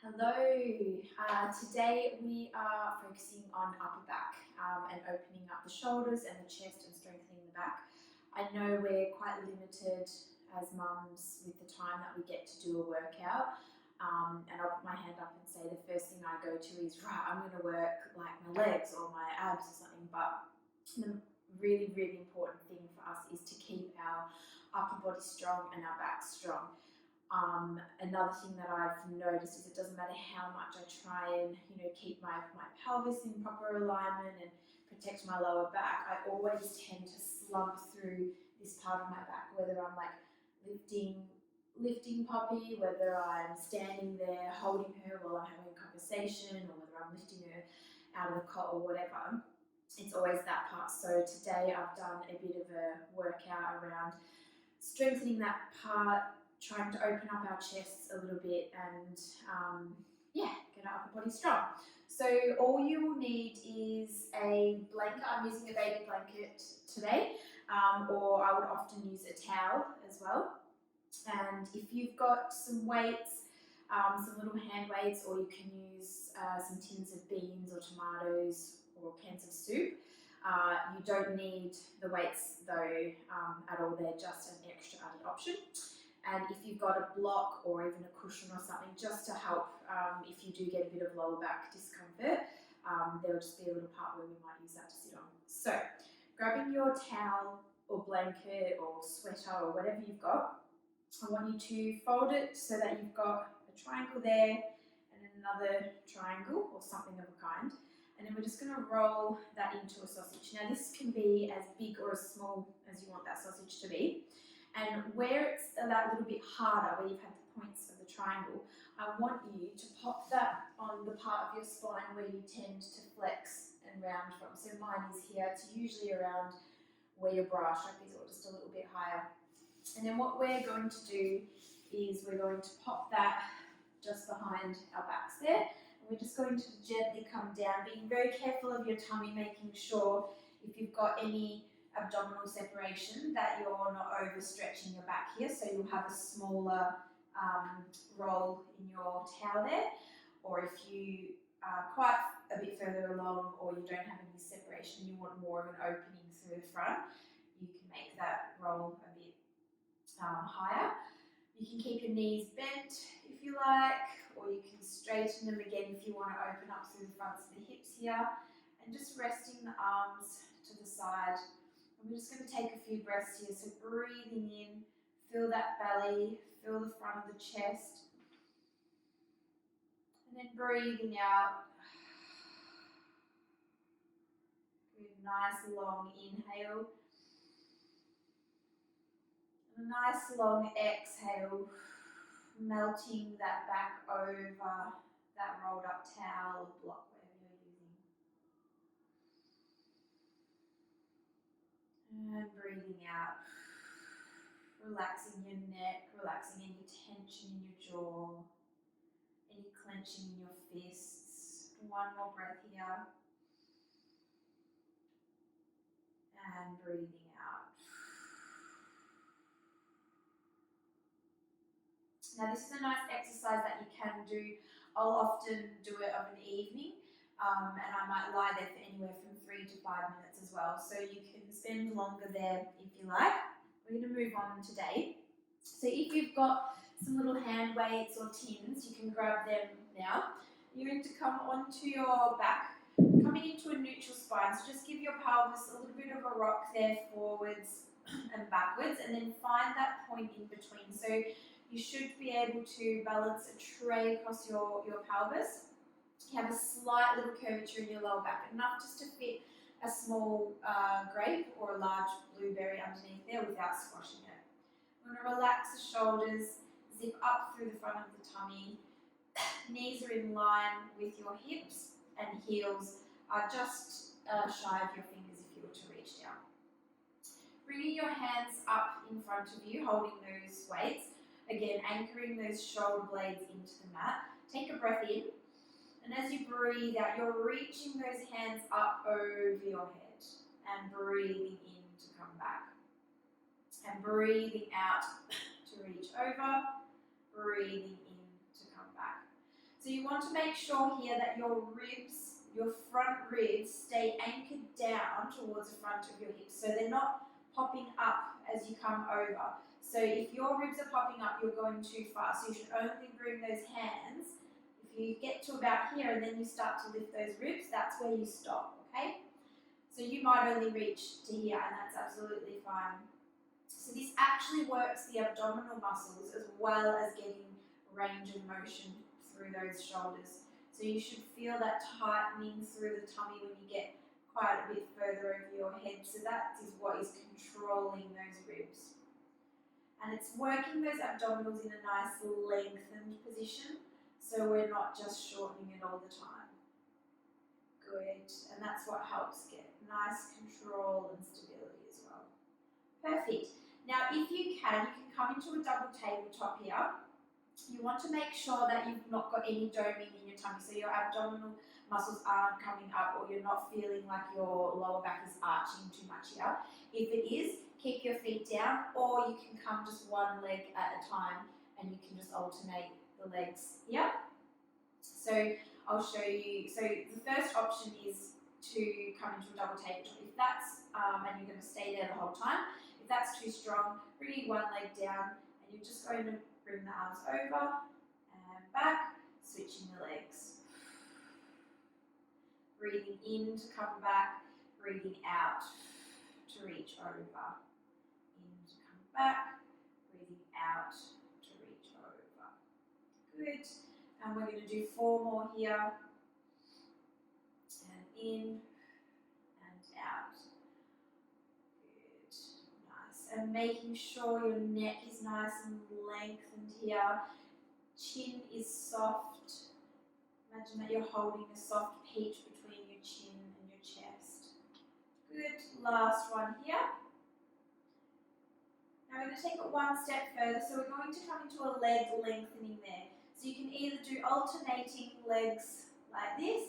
Hello, today we are focusing on upper back and opening up the shoulders and the chest and strengthening the back. I know we're quite limited as mums with the time that we get to do a workout, and I'll put my hand up and say the first thing I go to is, right, I'm going to work like my legs or my abs or something, but the really important thing for us is to keep our upper body strong and our back strong. Another thing that I've noticed is it doesn't matter how much I try and keep my pelvis in proper alignment and protect my lower back, I always tend to slump through this part of my back, whether I'm like lifting Poppy, whether I'm standing there holding her while I'm having a conversation, or whether I'm lifting her out of the cot or whatever. It's always that part. So today I've done a bit of a workout around strengthening that part, trying to open up our chests a little bit and get our upper body strong. So all you will need is a blanket. I'm using a baby blanket today, or I would often use a towel as well. And if you've got some weights, some little hand weights, or you can use some tins of beans or tomatoes or cans of soup. You don't need the weights though at all, they're just an extra added option. And if you've got a block or even a cushion or something, just to help if you do get a bit of lower back discomfort, there will just be a little part where we might use that to sit on. So grabbing your towel or blanket or sweater or whatever you've got, I want you to fold it so that you've got a triangle there and another triangle or something of a kind. And then we're just going to roll that into a sausage. Now this can be as big or as small as you want that sausage to be. And where it's that little bit harder, where you've had the points of the triangle, I want you to pop that on the part of your spine where you tend to flex and round from. So mine is here. It's usually around where your bra strap is, or just a little bit higher. And then what we're going to do is we're going to pop that just behind our backs there. And we're just going to gently come down, being very careful of your tummy, making sure if you've got any abdominal separation that you're not overstretching your back here, so you'll have a smaller roll in your towel there. Or if you are quite a bit further along or you don't have any separation, you want more of an opening through the front, you can make that roll a bit higher. You can keep your knees bent if you like, or you can straighten them again if you want to open up through the fronts of the hips here, and just resting the arms to the side. We're just going to take a few breaths here, so breathing in, feel that belly, feel the front of the chest, and then breathing out. Good, nice long inhale, and a nice long exhale, melting that back over that rolled up towel or block, whatever you're using. And breathing out, relaxing your neck, relaxing any tension in your jaw, any clenching in your fists. One more breath here. And breathing out. Now this is a nice exercise that you can do. I'll often do it of an evening, and I might lie there for anywhere from 3 to 5 minutes as well. So you can spend longer there if you like. We're going to move on today. So if you've got some little hand weights or tins, you can grab them now. You're going to come onto your back, coming into a neutral spine. So just give your pelvis a little bit of a rock there, forwards and backwards, and then find that point in between. So you should be able to balance a tray across your pelvis. You have a slight little curvature in your lower back, enough just to fit a small grape or a large blueberry underneath there without squashing it. We're going to relax the shoulders, zip up through the front of the tummy. Knees are in line with your hips, and heels are just shy of your fingers if you were to reach down. Bringing your hands up in front of you, holding those weights. Again, anchoring those shoulder blades into the mat. Take a breath in, and as you breathe out, you're reaching those hands up over your head and breathing in to come back. And breathing out to reach over, breathing in to come back. So you want to make sure here that your ribs, your front ribs, stay anchored down towards the front of your hips. So they're not popping up as you come over. So if your ribs are popping up, you're going too far. So you should only bring those hands. If you get to about here and then you start to lift those ribs, that's where you stop, okay? So you might only reach to here, and that's absolutely fine. So this actually works the abdominal muscles as well as getting range of motion through those shoulders. So you should feel that tightening through the tummy when you get quite a bit further over your head. So that is what is controlling those ribs. And it's working those abdominals in a nice lengthened position, so we're not just shortening it all the time. Good, and that's what helps get nice control and stability as well. Perfect. Now if you can come into a double tabletop here. You want to make sure that you've not got any doming in your tummy, so your abdominal muscles aren't coming up or you're not feeling like your lower back is arching too much here. If it is, keep your feet down, or you can come just one leg at a time and you can just alternate the legs here. So I'll show you. So the first option is to come into a double tabletop. If that's, and you're going to stay there the whole time, if that's too strong, bring one leg down and you're just going to bring the arms over and back, switching the legs. Breathing in to come back, breathing out to reach over. In to come back, breathing out to reach over. Good. And we're going to do 4 more here. And in and out. Good. Nice. And making sure your neck is nice and lengthened here. Chin is soft. Imagine that you're holding a soft peach between your chin and your chest. Good. Last one here. Now we're going to take it one step further. So we're going to come into a leg lengthening there. So you can either do alternating legs like this,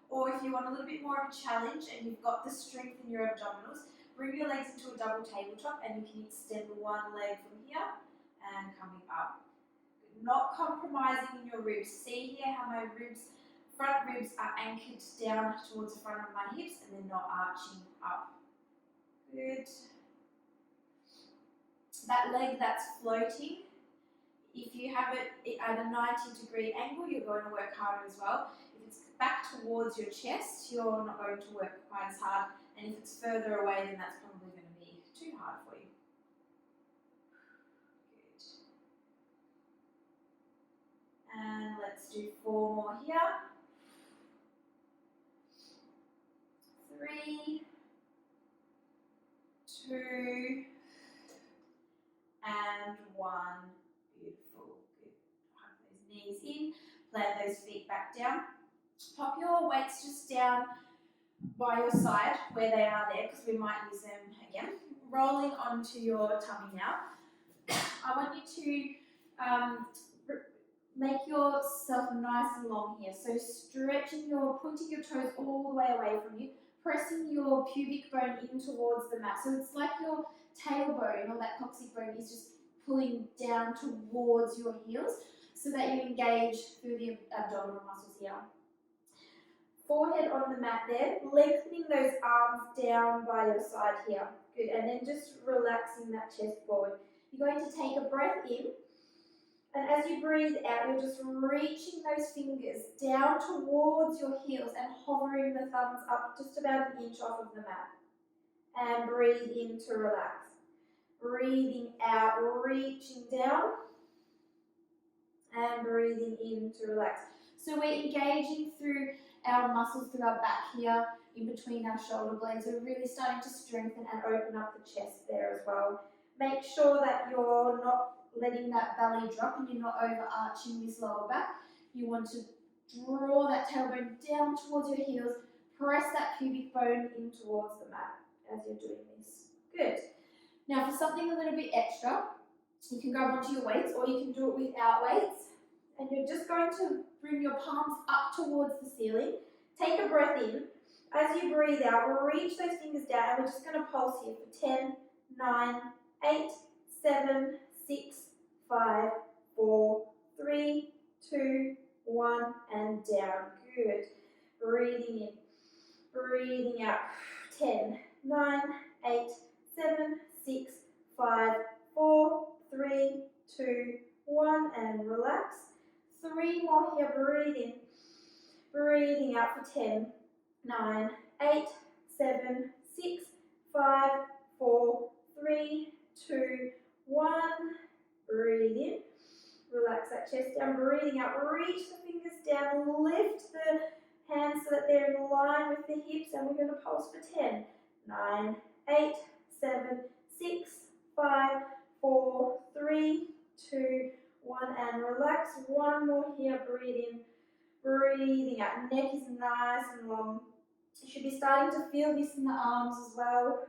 or if you want a little bit more of a challenge and you've got the strength in your abdominals, bring your legs into a double tabletop and you can extend one leg from here and coming up. Not compromising in your ribs. See here how my front ribs are anchored down towards the front of my hips and they're not arching up. Good. That leg that's floating, if you have it at a 90-degree angle, you're going to work harder as well. If it's back towards your chest, you're not going to work quite as hard. And if it's further away, then that's probably going to be too hard for you. Good. And let's do 4 more here. 3, 2, and 1. Beautiful. Good. Hug those knees in, plant those feet back down. Pop your weights just down by your side where they are there, because we might use them again. Rolling onto your tummy now. I want you to make yourself nice and long here. So pointing your toes all the way away from you, pressing your pubic bone in towards the mat. So it's like your tailbone or that coccyx bone is just pulling down towards your heels so that you engage through the abdominal muscles here. Forehead on the mat there, lengthening those arms down by your side here. Good, and then just relaxing that chest forward. You're going to take a breath in, and as you breathe out, you're just reaching those fingers down towards your heels and hovering the thumbs up just about an inch off of the mat. And breathe in to relax. Breathing out, reaching down, and breathing in to relax. So we're engaging through our muscles through our back here, in between our shoulder blades. We're really starting to strengthen and open up the chest there as well. Make sure that you're not letting that belly drop and you're not overarching this lower back. You want to draw that tailbone down towards your heels, press that pubic bone in towards the mat as you're doing this. Good. Now for something a little bit extra, you can grab onto your weights or you can do it without weights. And you're just going to bring your palms up towards the ceiling. Take a breath in. As you breathe out, reach those fingers down and we're just going to pulse here for 10, 9, 8, 7, 6, 5, 4, 3, 2, 1, and down. Good. Breathing in, breathing out. 10, 9, 8, 7, 6, 5, 4, 3, 2, 1, and relax. 3 more here. Breathe in, breathing out for 10, 9, 8, 7, 6, 5, 4, 3, 2, 1. Breathe in. Relax that chest down. Breathing out. Reach the fingers down. Lift the hands so that they're in line with the hips. And we're going to pulse for 10, 9, 8, 7, 6, 5, 4, 3, 2, 1. And relax. 1 more here. Breathe in. Breathing out. Neck is nice and long. You should be starting to feel this in the arms as well.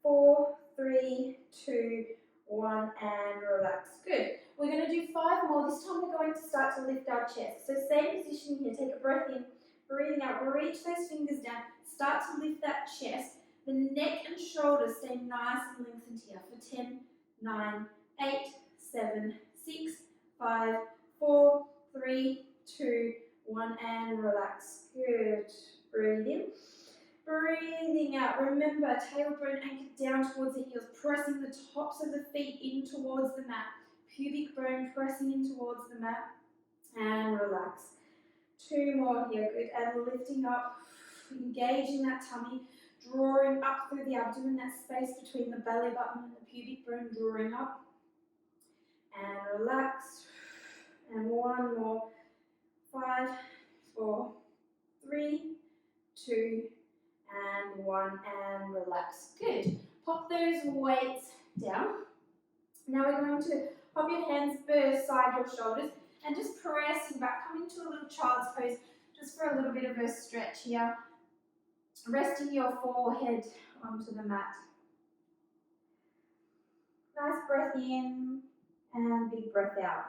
4, 3, 2, 1, and relax. Good. We're going to do 5 more. This time we're going to start to lift our chest. So same position here. Take a breath in, breathing out. Reach those fingers down. Start to lift that chest. The neck and shoulders stay nice and lengthened here for 10, 9, 8, 7, 6, 5, 4, 3, 2, 1, and relax. Good. Breathe in. Breathing out. Remember, tailbone anchored down towards the heels, pressing the tops of the feet in towards the mat. Pubic bone pressing in towards the mat. And relax. 2 more here. Good. And lifting up, engaging that tummy, drawing up through the abdomen, that space between the belly button and the pubic bone, drawing up. And relax. And 1 more. 5, 4, 3, 2, and 1, and relax. Good. Pop those weights down. Now we're going to pop your hands beside your shoulders and just pressing back. Come into a little child's pose just for a little bit of a stretch here. Resting your forehead onto the mat. Nice breath in and big breath out.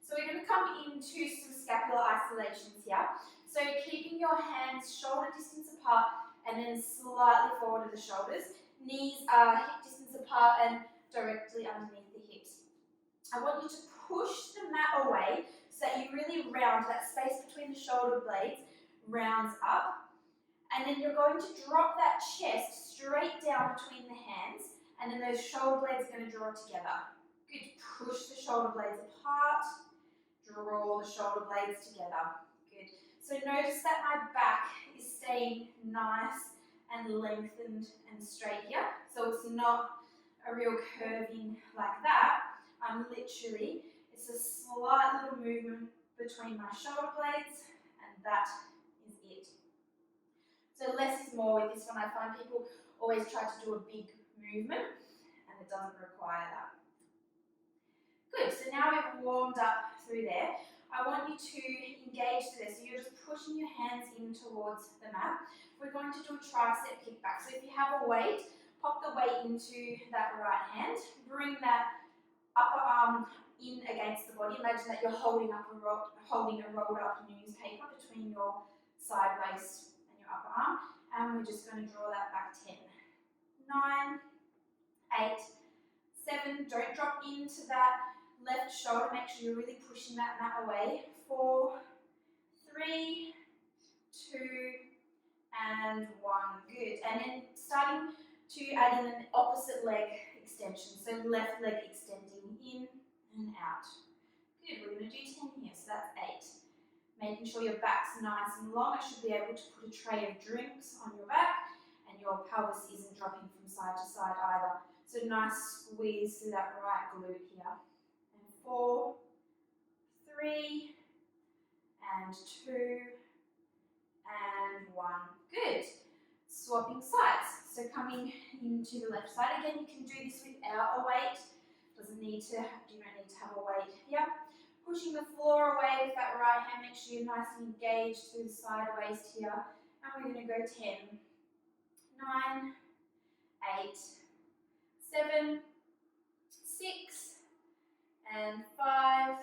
So we're going to come into some scapular isolations here. So keeping your hands shoulder distance apart and then slightly forward of the shoulders. Knees are hip distance apart and directly underneath the hips. I want you to push the mat away so that you really round that space between the shoulder blades, rounds up. And then you're going to drop that chest straight down between the hands, and then those shoulder blades are going to draw together. Good. Push the shoulder blades apart. Draw the shoulder blades together. Good. So notice that my back is staying nice and lengthened and straight here. So it's not a real curving like that. I'm literally, it's a slight little movement between my shoulder blades, and that is it. So less is more with this one. I find people always try to do a big movement, and it doesn't require that. Good, so now we've warmed up through there. I want you to engage through this. So you're just pushing your hands in towards the mat. We're going to do a tricep kickback. So if you have a weight, pop the weight into that right hand. Bring that upper arm in against the body. Imagine that you're holding a rolled up newspaper between your side waist and your upper arm. And we're just going to draw that back 10, 9, 8, 7. Don't drop into that left shoulder. Make sure you're really pushing that mat away. 4, 3, 2, and 1. Good. And then starting to add in an opposite leg extension. So left leg extending in and out. Good. We're going to do 10 here. So that's 8. Making sure your back's nice and long. I should be able to put a tray of drinks on your back, and your pelvis isn't dropping from side to side either. So nice squeeze through that right glute here. And 4, 3, and 2, and 1. Good. Swapping sides. So coming into the left side. Again, you can do this without a weight. You don't need to have a weight here. Pushing the floor away with that right hand. Make sure you're nice and engaged through the side waist here. And we're going to go 10, 9, 8, 7, 6, and 5,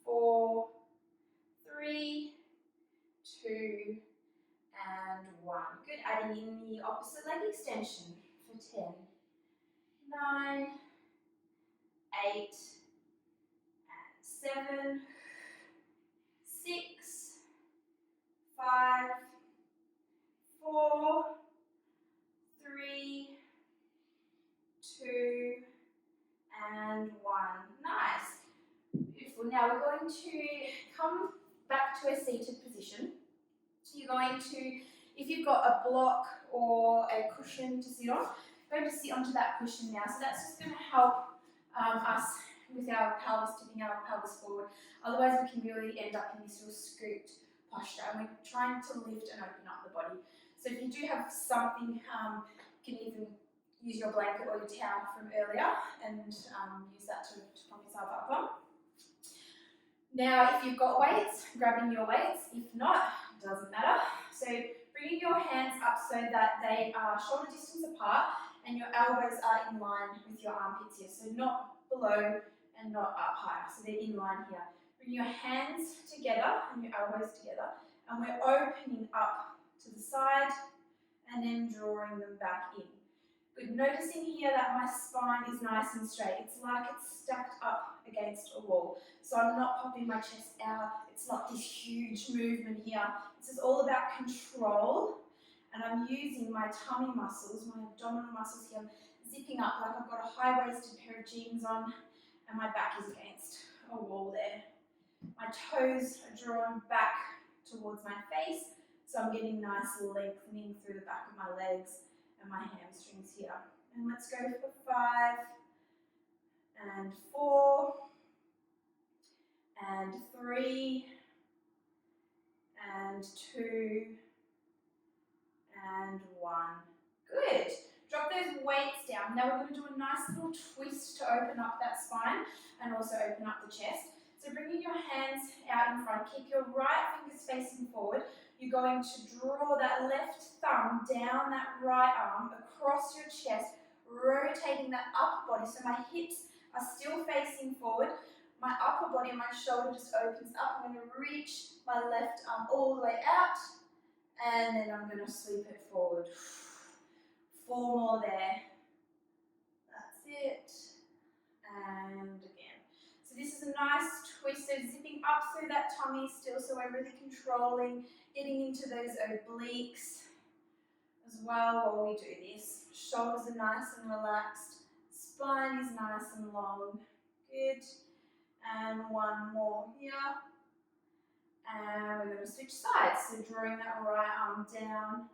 4, 3, 2, and 1. Good. Adding in the opposite leg extension for 10, 9, 8, 7, 6, 5, 4, 3, 2, and 1. Nice. Beautiful. Now we're going to come back to a seated position. So you're going to, if you've got a block or a cushion to sit on, go to sit onto that cushion now. So that's just going to help us with our pelvis, tipping our pelvis forward. Otherwise we can really end up in this real scooped posture, and we're trying to lift and open up the body. So if you do have something, you can even use your blanket or your towel from earlier and use that to prop yourself up on. Now if you've got weights, grabbing your weights. If not, doesn't matter. So bringing your hands up so that they are shoulder distance apart and your elbows are in line with your armpits here. So not below and not up higher. So they're in line here. Bring your hands together and your elbows together, and we're opening up to the side and then drawing them back in. Good. Noticing here that my spine is nice and straight. It's like it's stacked up against a wall. So I'm not popping my chest out. It's not this huge movement here. This is all about control. And I'm using my tummy muscles, my abdominal muscles here. I'm zipping up like I've got a high-waisted pair of jeans on and my back is against a wall there. My toes are drawn back towards my face. So I'm getting nice lengthening through the back of my legs and my hamstrings here. And let's go for 5 and 4 and 3 and 2 and 1. Good. Drop those weights down. Now we're going to do a nice little twist to open up that spine and also open up the chest. So bringing your hands out in front, keep your right fingers facing forward. You're going to draw that left thumb down that right arm across your chest, rotating that upper body. So my hips are still facing forward. My upper body and my shoulder just opens up. I'm going to reach my left arm all the way out, and then I'm going to sweep it forward. 4 more there. That's it. And again. So this is a nice twist. So zipping up through that tummy still, so we're really controlling, getting into those obliques as well while we do this. Shoulders are nice and relaxed. Spine is nice and long. Good. And 1 more here. And we're going to switch sides. So drawing that right arm down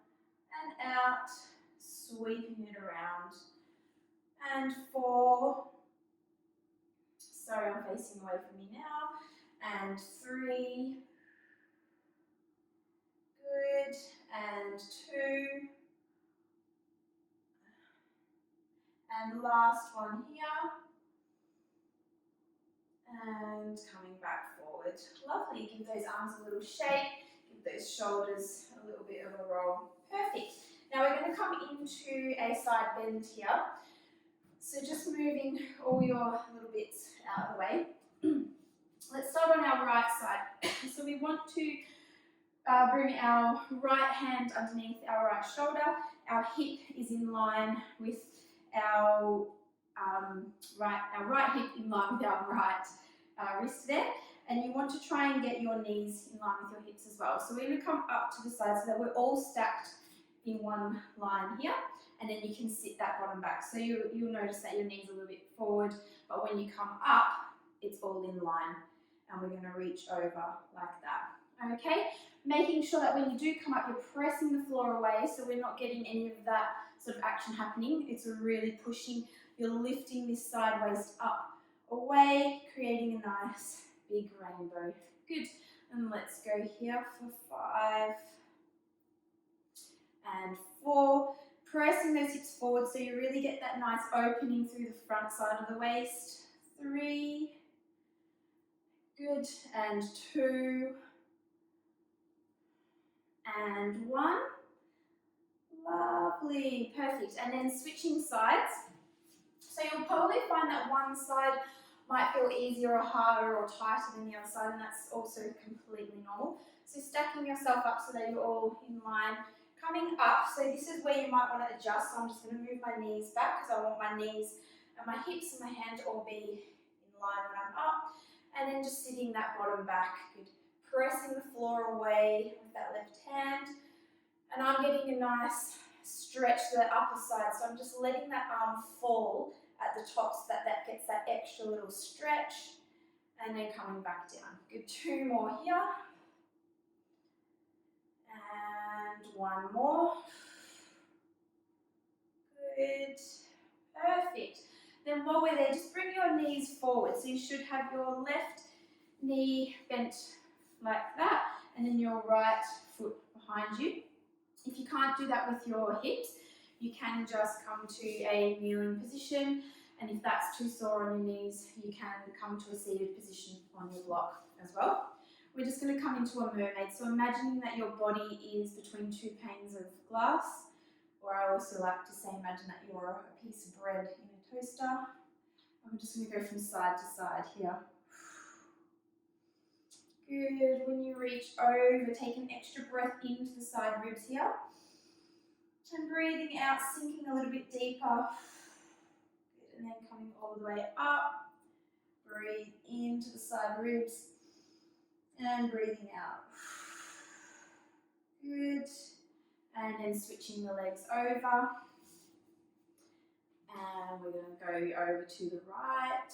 and out, sweeping it around. And 4. Sorry, I'm facing away from me now. And 3. Good. And 2. And last one here. And coming back forward. Lovely. Give those arms a little shake. Give those shoulders a little bit of a roll. Perfect. Now we're going to come into a side bend here. So just moving all your little bits out of the way. Let's start on our right side. So we want to bring our right hand underneath our right shoulder. Our hip is in line with our right hip in line with our right wrist there. And you want to try and get your knees in line with your hips as well. So we're going to come up to the side so that we're all stacked in one line here. And then you can sit that bottom back. So you'll notice that your knees are a little bit forward, but when you come up, it's all in line. And we're going to reach over like that. Okay? Making sure that when you do come up, you're pressing the floor away, so we're not getting any of that sort of action happening. It's really pushing. You're lifting this side waist up, away, creating a nice big rainbow. Good. And let's go here for 5 and 4. Pressing those hips forward so you really get that nice opening through the front side of the waist. 3. Good. And 2. And 1. Lovely. Perfect. And then switching sides. So you'll probably find that one side might feel easier or harder or tighter than the other side, and that's also completely normal. So stacking yourself up so that you're all in line. Coming up, so this is where you might want to adjust. So I'm just going to move my knees back because I want my knees and my hips and my hand to all be in line when I'm up. And then just that bottom back. Good. Pressing the floor away with that left hand. And I'm getting a nice stretch to the upper side. So I'm just letting that arm fall at the top so that that gets that extra little stretch. And then coming back down. Good, 2 more here. And 1 more. Good. Perfect. Then while we're there, just bring your knees forward. So you should have your left knee bent like that, and then your right foot behind you. If you can't do that with your hips, you can just come to a kneeling position, and if that's too sore on your knees, you can come to a seated position on your block as well. We're just going to come into a mermaid. So imagining that your body is between 2 panes of glass, or I also like to say imagine that you're a piece of bread in a toaster. And we're just going to go from side to side here. Good. When you reach over, take an extra breath into the side ribs here. And breathing out, sinking a little bit deeper. Good. And then coming all the way up. Breathe into the side ribs. And breathing out. Good. And then switching the legs over. And we're going to go over to the right.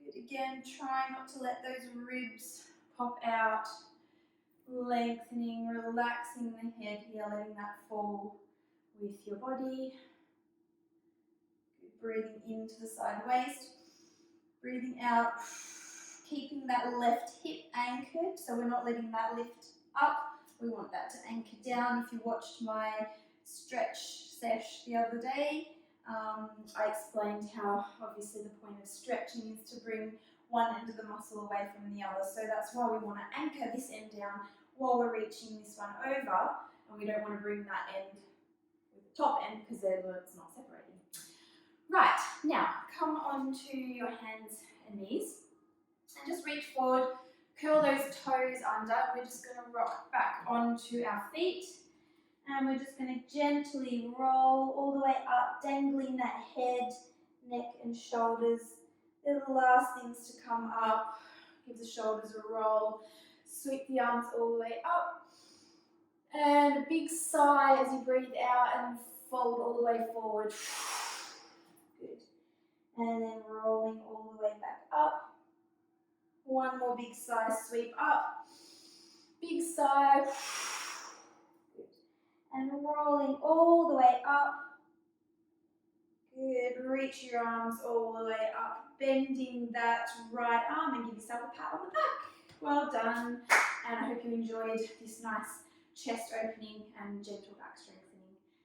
Good. Again, try not to let those ribs pop out. Lengthening, relaxing the head here, letting that fall with your body. Good. Breathing into the side waist. Breathing out, keeping that left hip anchored, so we're not letting that lift up. We want that to anchor down. If you watched my stretch sesh the other day, I explained how obviously the point of stretching is to bring one end of the muscle away from the other. So that's why we want to anchor this end down while we're reaching this one over, and we don't want to bring that end with the top end because it's not separating. Right, now come onto your hands and knees and just reach forward, curl those toes under. We're just going to rock back onto our feet. And we're just going to gently roll all the way up, dangling that head, neck and shoulders. They're the last things to come up. Give the shoulders a roll. Sweep the arms all the way up. And a big sigh as you breathe out and fold all the way forward. Good. And then rolling all the way back up. One more big sigh, sweep up. Big sigh. And rolling all the way up. Good. Reach your arms all the way up. Bending that right arm and give yourself a pat on the back. Well done. And I hope you enjoyed this nice chest opening and gentle back strengthening.